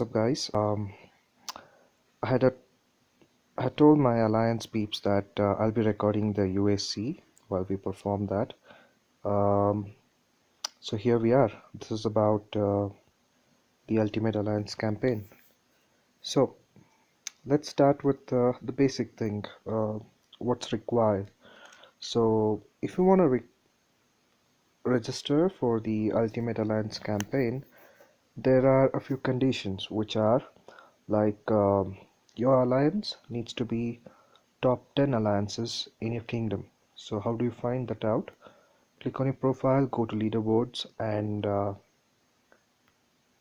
what's up, guys? I had a, I had told my alliance peeps that I'll be recording the UAC while we perform that. Um, so here we are. This is about the Ultimate Alliance campaign. So let's start with the basic thing. What's required? So if you want to register for the Ultimate Alliance campaign, there are a few conditions which are like your alliance needs to be top 10 alliances in your kingdom. So how do you find that out? Click on your profile, go to leaderboards, and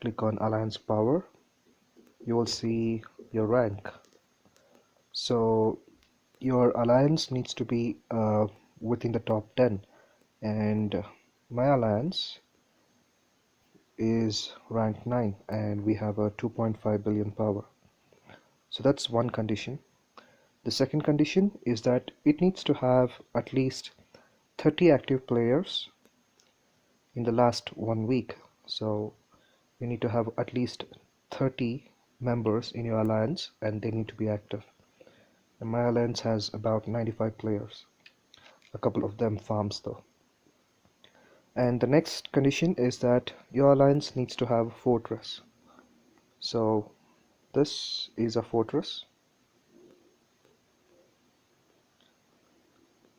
click on alliance power. You will see your rank. So your alliance needs to be within the top 10, and my alliance is rank 9 and we have a 2.5 billion power. So that's one condition. The second condition is that it needs to have at least 30 active players in the last 1 week. So you need to have at least 30 members in your alliance and they need to be active. And my alliance has about 95 players. A couple of them farms though. And the next condition is that your alliance needs to have a fortress. So this is a fortress.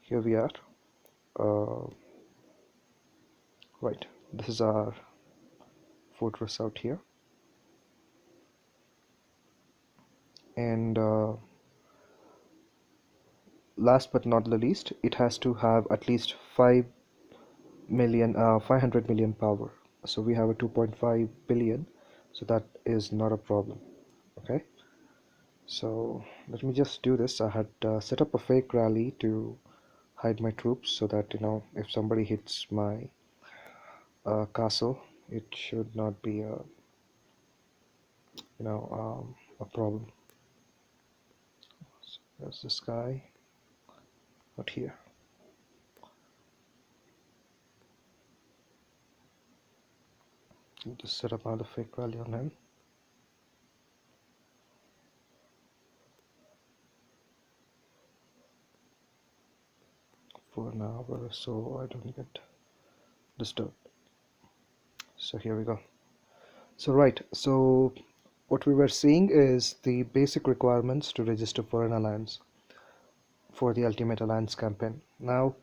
Here we are. Uh, right, this is our fortress out here. And last but not the least, it has to have at least 500 million power. So we have a 2.5 billion, so that is not a problem. Okay, so let me just do this. I had set up a fake rally to hide my troops so that if somebody hits my castle, it should not be a problem. So there's this guy out here. Just set up another fake rally on him. For an hour or so I don't get disturbed. So here we go. So what we were seeing is the basic requirements to register for an alliance for the Ultimate Alliance campaign. Now,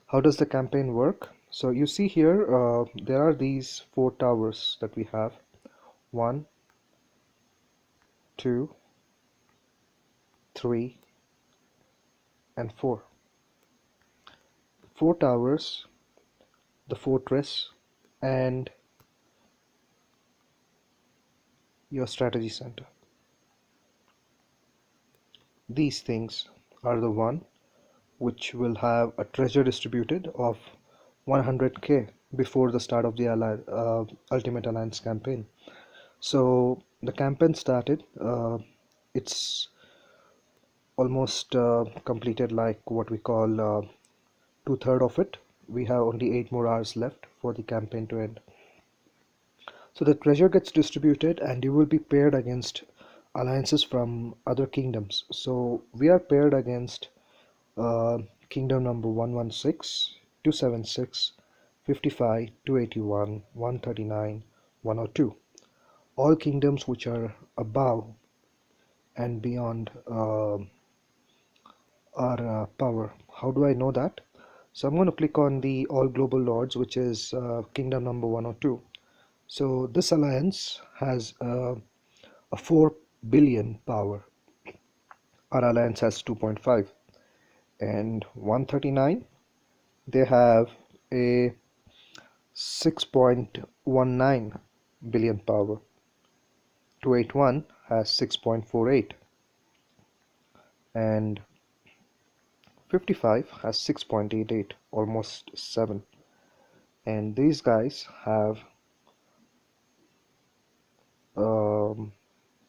how does the campaign work? So you see here, there are these 4 towers that we have. 1, 2, 3, and 4. 4 towers, the fortress, and your strategy center. These things are the one which will have a treasure distributed of 100k before the start of the Ultimate Alliance campaign. So the campaign started. It's almost completed, like what we call 2/3 of it. We have only 8 more hours left for the campaign to end. So the treasure gets distributed and you will be paired against alliances from other kingdoms. So we are paired against uh, kingdom number 116, 276, 55, 281, 139, 102. All kingdoms which are above and beyond our power. How do I know that? So I'm going to click on the All Global Lords, which is kingdom number 102. So this alliance has a 4 billion power. Our alliance has 2.5. And 139, they have a 6.19 billion power. 281 has 6.48 and 55 has 6.88, almost 7. And these guys have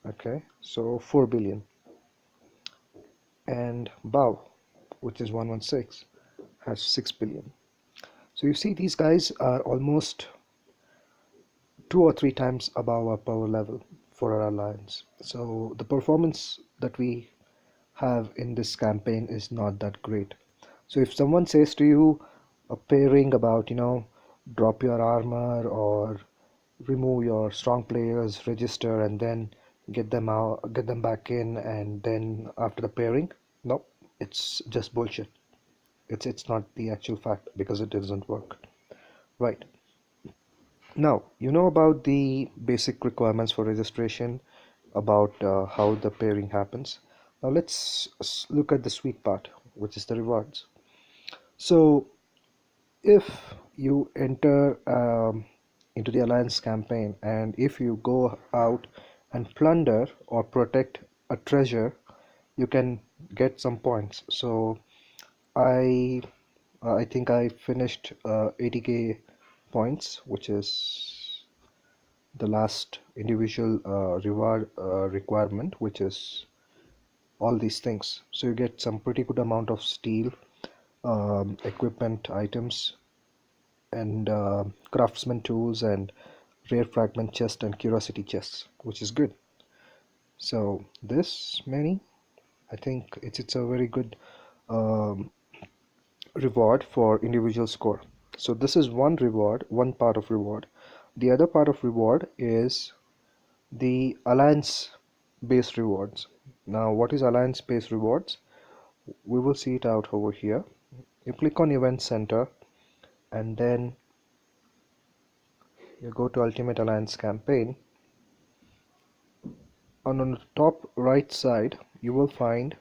okay, so 4 billion. And Bow, which is 116, has 6 billion. So you see, these guys are almost 2 or 3 times above our power level. for our alliance. So the performance that we have in this campaign is not that great. So if someone says to you a pairing about, drop your armor or remove your strong players, register, and then get them back in, and then after the pairing, no, it's just bullshit. It's not the actual fact because it doesn't work. Right. Now, you know about the basic requirements for registration, about how the pairing happens. Now let's look at the sweet part, which is the rewards. So if you enter into the alliance campaign, and if you go out and plunder or protect a treasure, you can get some points. So I I think I finished 80k points, which is the last individual reward requirement, which is all these things. So you get some pretty good amount of steel, equipment items, and craftsman tools, and rare fragment chest and curiosity chests, which is good. So this many, I think it's a very good um, reward for individual score. So this is one reward, one part of reward. The other part of reward is the alliance based rewards. Now what is alliance based rewards? We will see it out over here. You click on event center, and then you go to ultimate alliance campaign, and on the top right side you will find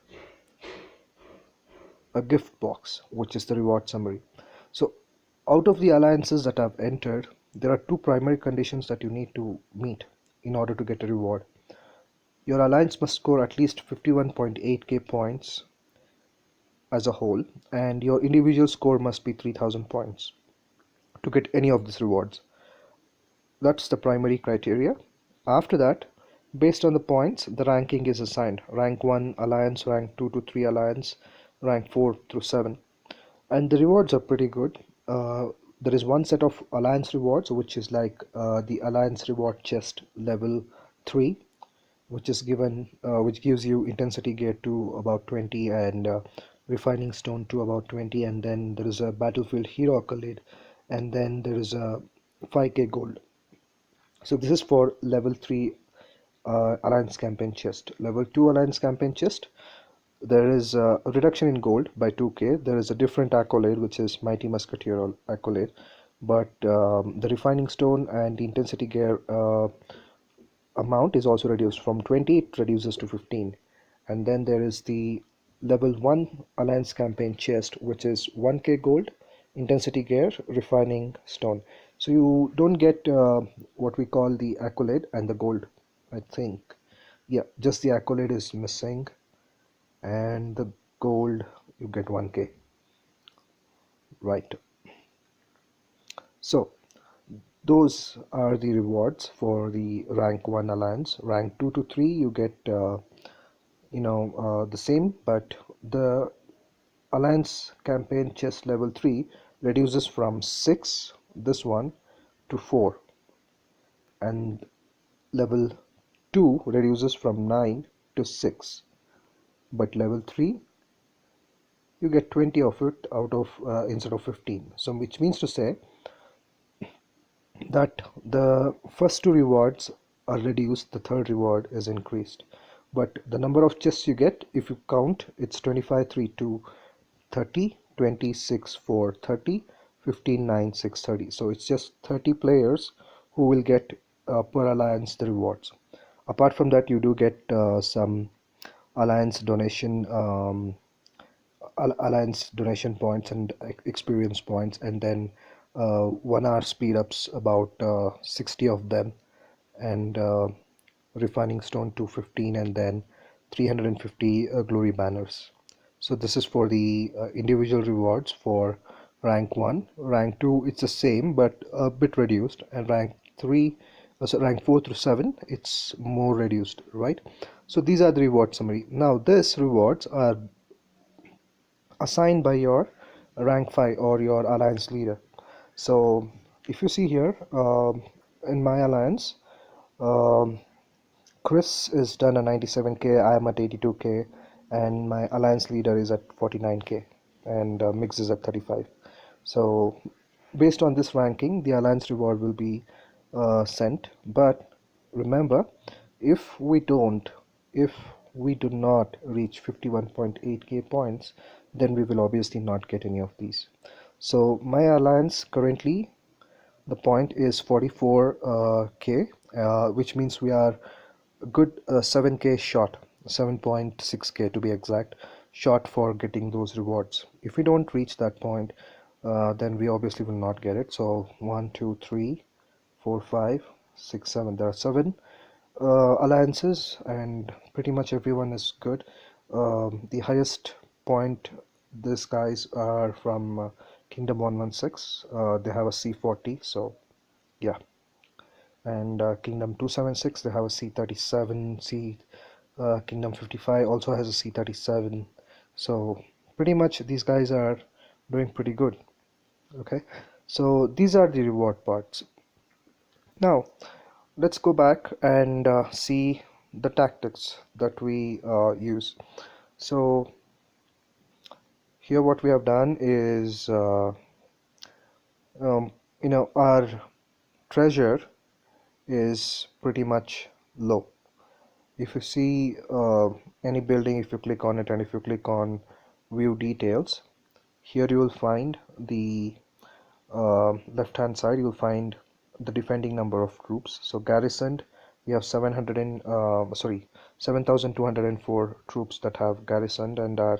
a gift box, which is the reward summary. So out of the alliances that I've entered, there are two primary conditions that you need to meet in order to get a reward. Your alliance must score at least 51.8k points as a whole, and your individual score must be 3000 points to get any of these rewards. That's the primary criteria. After that, based on the points, the ranking is assigned. Rank 1 alliance, rank 2 to 3 alliance, rank 4 through 7. And the rewards are pretty good. There is one set of alliance rewards, which is like the alliance reward chest level 3, which gives you intensity gear to about 20, and refining stone to about 20, and then there is a battlefield hero accolade, and then there is a 5k gold. So this is for level 3 alliance campaign chest. Level 2 alliance campaign chest, there is a reduction in gold by 2k. There is a different accolade, which is mighty musketeer accolade, but the refining stone and the intensity gear amount is also reduced from 20, it reduces to 15. And then there is the level 1 alliance campaign chest, which is 1k gold, intensity gear, refining stone. So you don't get what we call the accolade and the gold, I think. Yeah, just the accolade is missing, and the gold you get 1k, right? So those are the rewards for the rank 1 alliance. Rank 2 to 3 you get the same, but the alliance campaign chest level 3 reduces from 6, this one, to 4, and level 2 reduces from 9 to 6, but level 3 you get 20 of it out of instead of 15. So which means to say that the first two rewards are reduced, the third reward is increased, but the number of chests you get, if you count, it's 25 3 2 30, 26 4 30, 15 9 6 30. So it's just 30 players who will get per alliance the rewards. Apart from that, you do get some alliance donation alliance donation points and experience points, and then 1 hour speed ups, about 60 of them, and refining stone 215, and then 350 glory banners. So this is for the individual rewards for rank 1. Rank 2 it's the same but a bit reduced, and rank 3, so rank 4 through 7, it's more reduced, right? So these are the reward summary. Now this rewards are assigned by your rank 5 or your alliance leader. So if you see here, in my alliance, um, Chris is done at 97k, I am at 82k, and my alliance leader is at 49k, and Mix is at 35. So, based on this ranking, the alliance reward will be sent. But remember, if we don't, if we do not reach 51.8k points, then we will obviously not get any of these. So, my alliance currently, the point is 44k, which means we are a good 7k short, 7.6k to be exact, short for getting those rewards. If we don't reach that point, then we obviously will not get it. So 1, 2, 3, 4, 5, 6, 7. There are 7 alliances, and pretty much everyone is good. The highest point these guys are from Kingdom 116. They have a C40, so yeah. And Kingdom 276, they have a C37. Kingdom 55 also has a C37. So pretty much these guys are doing pretty good. Okay, so these are the reward parts. Now let's go back and see the tactics that we use. So here what we have done is um, our treasure is pretty much low. If you see any building, if you click on it and if you click on view details, here you will find the left hand side, you'll find the defending number of troops. So garrisoned, we have 7,204 troops that have garrisoned and are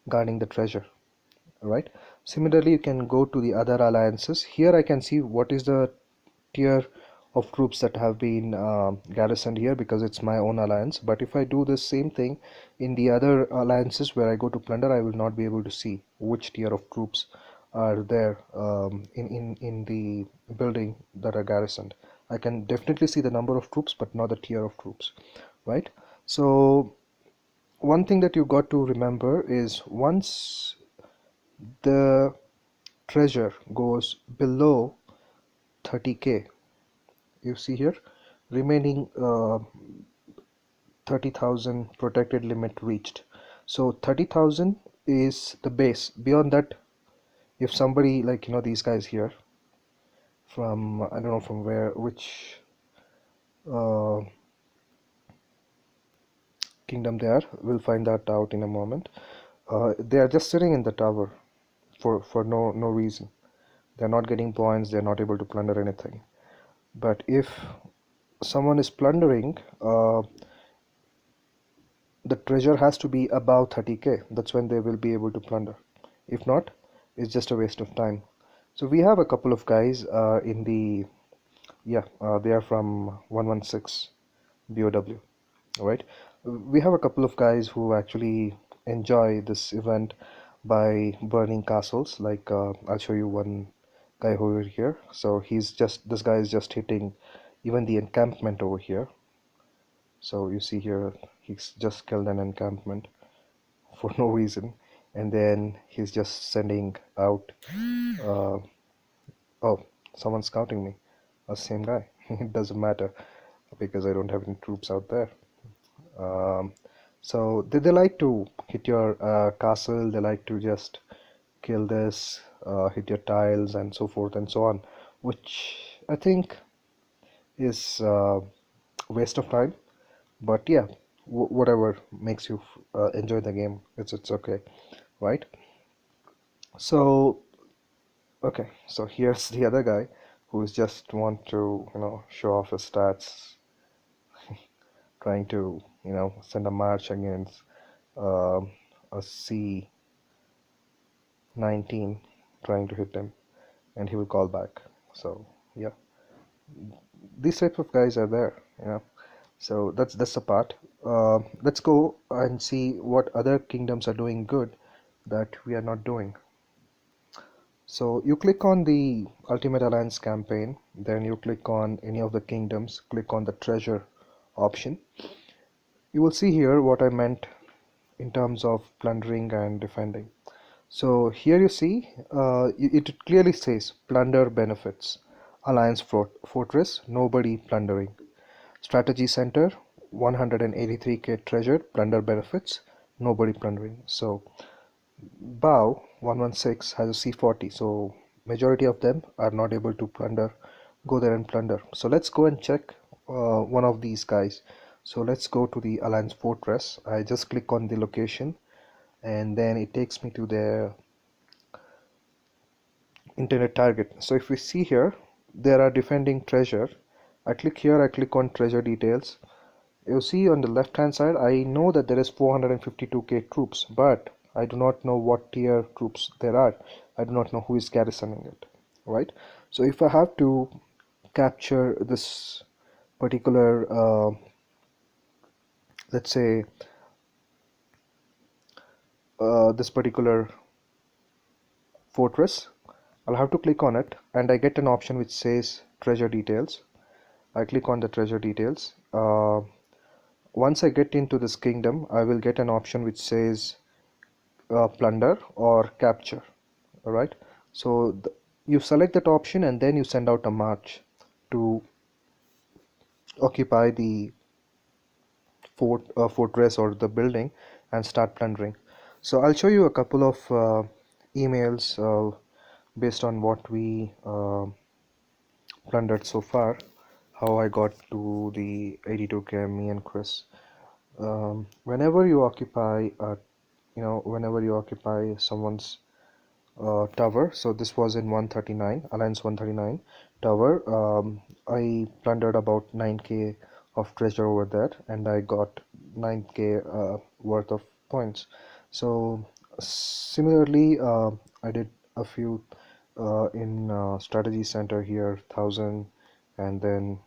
guarding the treasure. Right. Similarly, you can go to the other alliances. Here I can see what is the tier of troops that have been garrisoned here, because it's my own alliance. But if I do the same thing in the other alliances where I go to plunder, I will not be able to see which tier of troops are there in the building that are garrisoned. I can definitely see the number of troops, but not the tier of troops, right? So one thing that you got to remember is once the treasure goes below 30k, you see here remaining 30,000 protected limit reached. So 30,000 is the base. Beyond that, if somebody, like these guys here from I don't know from where, which uh, kingdom they are, we'll find that out in a moment. They are just sitting in the tower for no reason. They're not getting points, they're not able to plunder anything. But if someone is plundering, the treasure has to be above 30k. That's when they will be able to plunder. If not, it's just a waste of time. So we have a couple of guys in the they are from 116 BOW. All right, we have a couple of guys who actually enjoy this event by burning castles. Like I'll show you one guy over here. So this guy is just hitting even the encampment over here. So you see here, he's just killed an encampment for no reason, and then he's just sending out uh, oh, someone's scouting me. Same guy. It doesn't matter because I don't have any troops out there. um, so they like to hit your castle, they like to just kill this, hit your tiles and so forth and so on, which I think is waste of time. But yeah, whatever makes you enjoy the game, it's okay, right? So okay, so here's the other guy who's just want to show off his stats, trying to send a march against um, a C19, trying to hit him, and he will call back. So yeah, these type of guys are there. So that's the part. Let's go and see what other kingdoms are doing good that we are not doing. So you click on the Ultimate Alliance campaign, then you click on any of the kingdoms, click on the treasure option. You will see here what I meant in terms of plundering and defending. So here you see it clearly says plunder benefits. Alliance Fortress, nobody plundering. Strategy Center, 183k treasured, plunder benefits, nobody plundering. So Bao 116 has a C40, so majority of them are not able to plunder, go there and plunder. So let's go and check one of these guys. So let's go to the Alliance Fortress. I just click on the location and then it takes me to their internet target. So if we see here, there are defending treasure. I click here, I click on treasure details. You see on the left hand side, I know that there is 452k troops, but I do not know what tier troops there are. I do not know who is garrisoning it, right? So if I have to capture this particular, let's say, this particular fortress, I'll have to click on it and I get an option which says treasure details. I click on the treasure details. Once I get into this kingdom, I will get an option which says plunder or capture. All right. So you select that option and then you send out a march to occupy the fortress or the building and start plundering. So I'll show you a couple of emails based on what we plundered so far. How I got to the 82k, me and Chris. Whenever you occupy whenever you occupy someone's tower, so this was in 139 Alliance 139 tower. I plundered about 9k of treasure over there and I got 9k worth of points. So similarly, I did a few in strategy center here, 1000, and then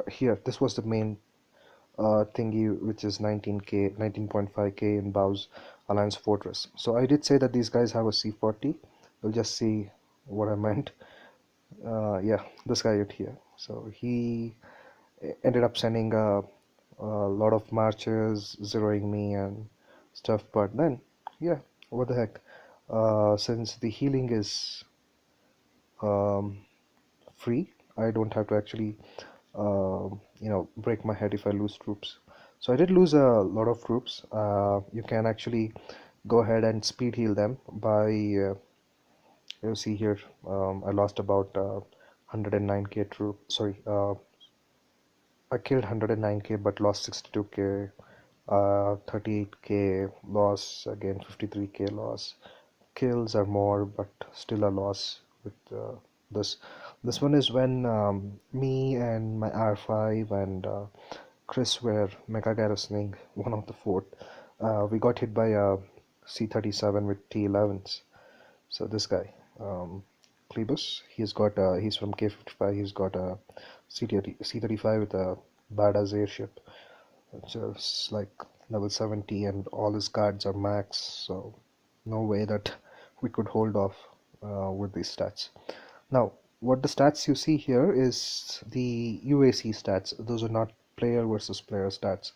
here this was the main thingy, which is 19k, 19.5k in Bow's Alliance Fortress. So I did say that these guys have a C40. We'll just see what I meant. Yeah, this guy right here. So he ended up sending a lot of marches, zeroing me and stuff. But then, yeah, what the heck? Since the healing is um, free, I don't have to actually break my head if I lose troops. So I did lose a lot of troops. You can actually go ahead and speed heal them by you see here. I lost about 109k troop. Sorry, I killed 109k but lost 62k. 38k loss, again 53k loss. Kills are more, but still a loss with this. This one is when me and my R5 and Chris were mega garrisoning one of the fort. We got hit by a C-37 with T-11s. So this guy, Klebus, he's from K-55. He's got a C-35 with a badass airship. It's just like level 70, and all his cards are max. So no way that we could hold off with these stats. Now, what the stats you see here is the UAC stats. Those are not player versus player stats.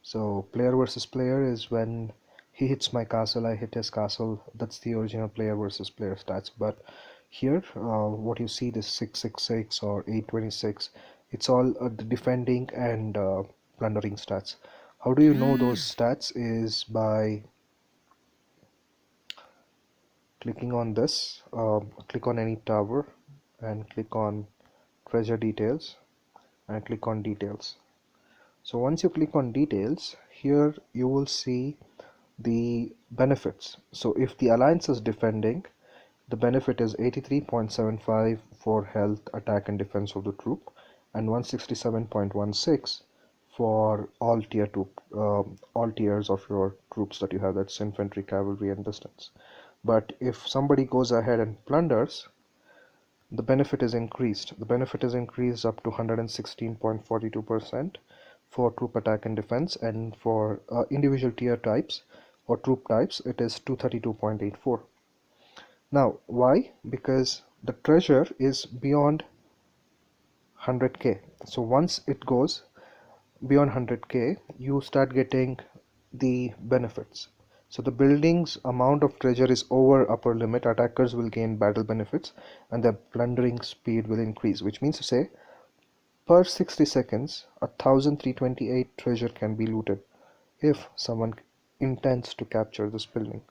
So player versus player is when he hits my castle, I hit his castle. That's the original player versus player stats. But here, what you see, this 666 or 826, it's all the defending and plundering stats. How do you know those stats? Is by clicking on this, click on any tower and click on treasure details and click on details. So once you click on details, here you will see the benefits. So if the alliance is defending, the benefit is 83.75 for health, attack and defense of the troop, and 167.16 for all tier 2, all tiers of your troops that you have, that's infantry, cavalry and distance. But if somebody goes ahead and plunders, the benefit is increased. The benefit is increased up to 116.42% for troop attack and defense, and for individual tier types or troop types, it is 232.84. Now, why? Because the treasure is beyond 100k. So once it goes beyond 100k, you start getting the benefits. So the building's amount of treasure is over upper limit, attackers will gain battle benefits and their plundering speed will increase, which means to say per 60 seconds, 1,328 treasure can be looted if someone intends to capture this building.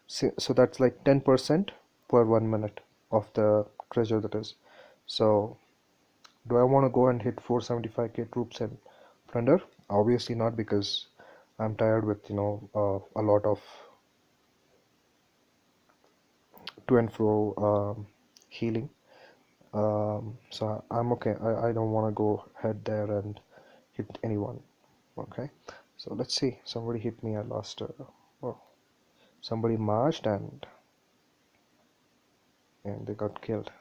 So that's like 10% per 1 minute of the treasure that is. So do I want to go and hit 475k troops and plunder? Obviously not, because I'm tired with a lot of to and fro healing. So I'm okay. I don't want to go head there and hit anyone. Okay, so let's see. Somebody hit me. I lost. Oh, somebody marched and they got killed.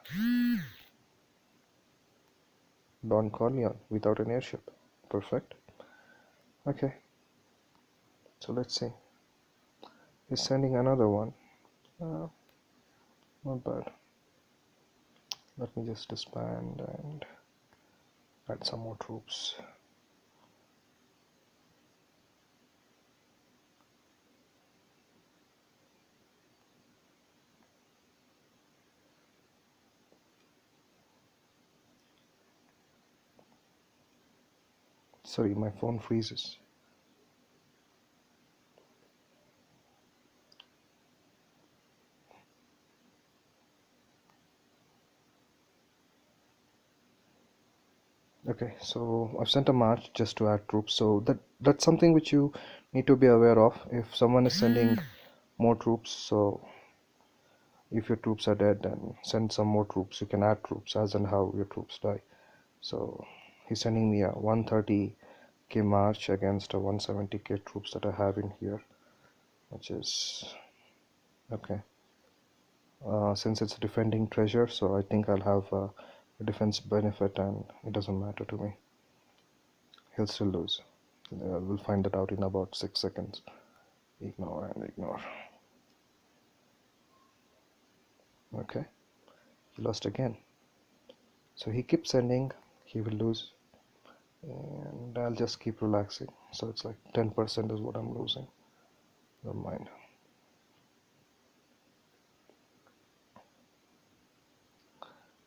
Don Corleone without an airship. Perfect. Okay, so let's see. He's sending another one. Uh, Not bad. Let me just disband and add some more troops. Sorry, my phone freezes. Okay, so I've sent a march just to add troops. So that's something which you need to be aware of. If someone is sending more troops, so if your troops are dead, then send some more troops. You can add troops as and how your troops die. So he's sending me a 130k march against a 170k troops that I have in here, which is okay. Since it's defending treasure, so I think I'll have a defense benefit, and it doesn't matter to me. He'll still lose. We'll find that out in about 6 seconds. Ignore and ignore. Okay, he lost again. So he keeps sending, he will lose, and I'll just keep relaxing. So it's like 10% is what I'm losing. Never mind.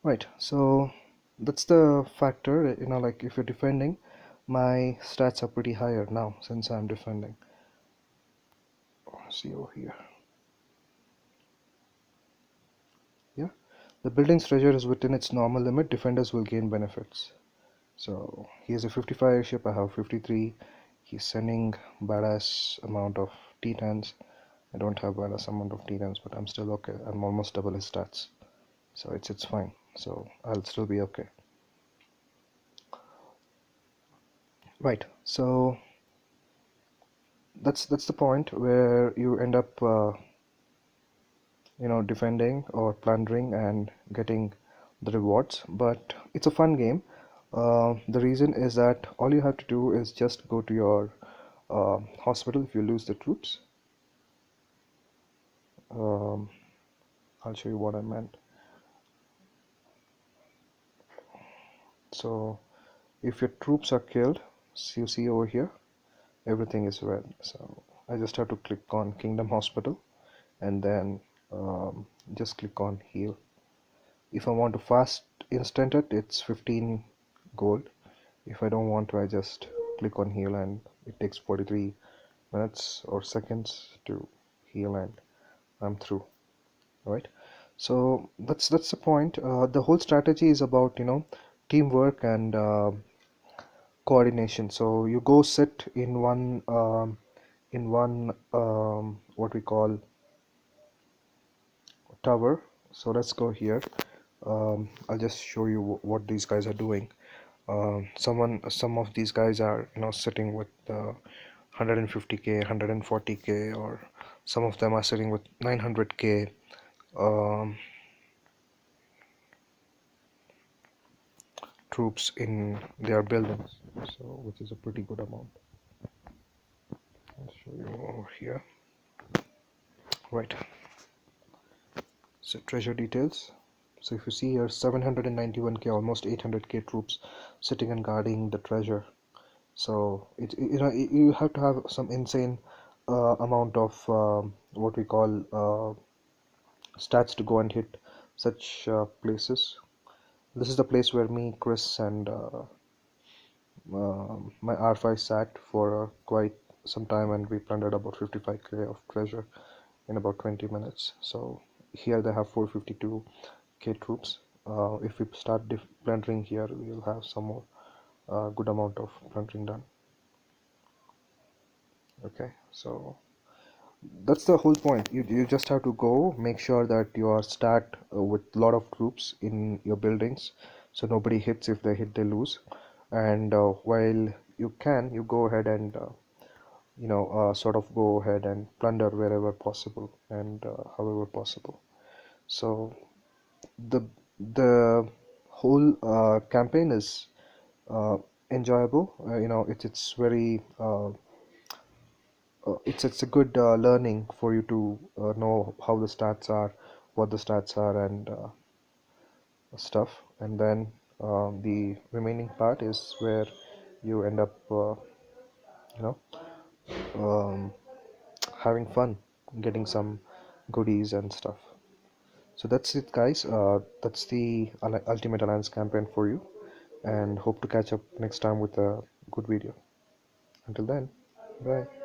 Right, so that's the factor, like if you're defending, my stats are pretty higher now since I'm defending. See over here. Yeah, the building's treasure is within its normal limit. Defenders will gain benefits. So he has a 55 airship, I have 53. He's sending badass amount of T10s. I don't have badass amount of T10s, but I'm still okay. I'm almost double his stats. So it's fine. So I'll still be okay. Right. So that's the point where you end up defending or plundering and getting the rewards, but it's a fun game. The reason is that all you have to do is just go to your hospital if you lose the troops. um, I'll show you what I meant. So if your troops are killed, so you see over here everything is red, so I just have to click on Kingdom Hospital and then just click on heal. If I want to fast instant it, it's 15 gold. If I don't want to, I just click on heal and it takes 43 minutes or seconds to heal and I'm through. Right, so that's the point. The whole strategy is about teamwork and coordination. So you go sit in one what we call tower. So let's go here. I'll just show you what these guys are doing. Some of these guys are sitting with 150k, 140k, or some of them are sitting with 900k troops in their buildings, so which is a pretty good amount. I'll show you over here. Right, so treasure details. So if you see here, 791k, almost 800k troops sitting and guarding the treasure. So you have to have some insane amount of what we call stats to go and hit such places. This is the place where me, Chris, and my R5 sat for quite some time, and we plundered about 55k of treasure in about 20 minutes. So here they have 452k troops. If we start plundering here, we'll have some more good amount of plundering done. Okay, so that's the whole point. You just have to go make sure that you are stacked with a lot of troops in your buildings, so nobody hits. If they hit, they lose. And while you can, you go ahead and sort of go ahead and plunder wherever possible and however possible. So the the whole campaign is uh, enjoyable. It's very it's a good learning for you to know how the stats are, what the stats are, and stuff. And then the remaining part is where you end up, you know, um, having fun, getting some goodies and stuff. So that's it, guys. That's the Ultimate Alliance campaign for you, and hope to catch up next time with a good video. Until then, bye.